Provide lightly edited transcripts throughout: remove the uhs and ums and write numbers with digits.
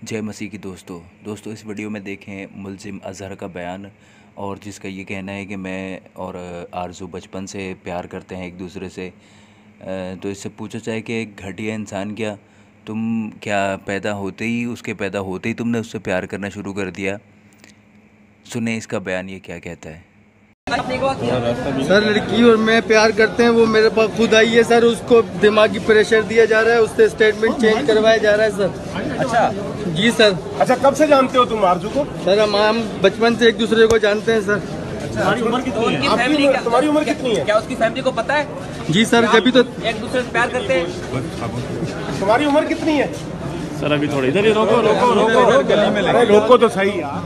जय मसीह की दोस्तों इस वीडियो में देखें मुलजिम अज़हर का बयान, और जिसका ये कहना है कि मैं और आरजू बचपन से प्यार करते हैं एक दूसरे से। तो इससे पूछा जाए कि एक घटिया इंसान, क्या तुम उसके पैदा होते ही तुमने उससे प्यार करना शुरू कर दिया? सुने इसका बयान, ये क्या कहता है। सर, लड़की और मैं प्यार करते हैं, वो मेरे पास खुद आई है सर। उसको दिमागी प्रेशर दिया जा रहा है, उससे स्टेटमेंट चेंज करवाया जा रहा है सर। अच्छा जी सर। अच्छा, कब से जानते हो तुम आरजू को? सर हम बचपन से एक दूसरे को जानते हैं सर। तुम्हारी उम्र कितनी है? तुम्हारी उम्र कितनी है? क्या उसकी फैमिली को पता है? जी सर, जब भी तो एक दूसरे से प्यार करते हैं। तुम्हारी उम्र कितनी है? सर अभी थोड़ी इधर ही रोको गली में अरे रोको तो सही यार,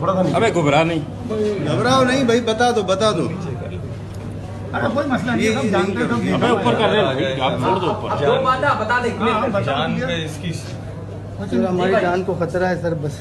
थोड़ा सा। अबे घबराओ नहीं भाई, बता दो। अरे कोई मसला नहीं है, जानते तो अबे ऊपर कर रहे हो आप, छोड़ दो ऊपर। दो बात बता दे। जान पे इसकी सर हमारी जान को खतरा है सर, बस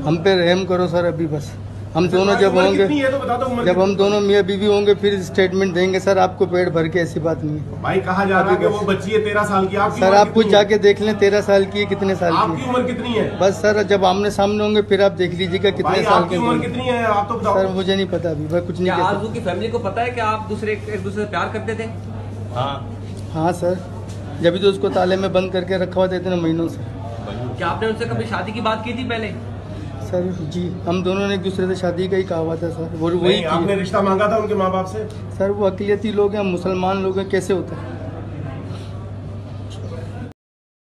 हम पे रहम करो सर। अभी बस हम दोनों जब होंगे, कितनी है तो बता दो उम्र। जब हम दोनों मियाँ बीवी होंगे फिर स्टेटमेंट देंगे सर, आपको पेट भर के। ऐसी बात नहीं है भाई, कहा जा रहा है कि वो बच्ची है 13 साल की। आपकी सर, उम्र आप कुछ कितनी जाके देख लें 13 साल की है, कितने साल है? की आपकी है। उम्र कितनी है? बस सर जब आमने सामने होंगे फिर आप देख लीजिएगा कितने भाई, साल आपकी के उम्र होंगे। कितनी है आप तो बताओ। सर मुझे नहीं पता, अभी मैं कुछ नहीं क्या कह आरजू की फैमिली को पता है कि आप एक दूसरे से प्यार करते थे? सकता। हाँ सर, जब तो उसको ताले में बंद करके रखा हुआ था इतने महीनों से। क्या आपने उनसे कभी शादी की बात की थी पहले? सर जी, हम दोनों ने एक दूसरे से शादी का ही कहा हुआ था सर। वो वही आपने रिश्ता मांगा था उनके माँ बाप से? सर वो अकलियती लोग हैं, मुसलमान लोग हैं, कैसे होता है?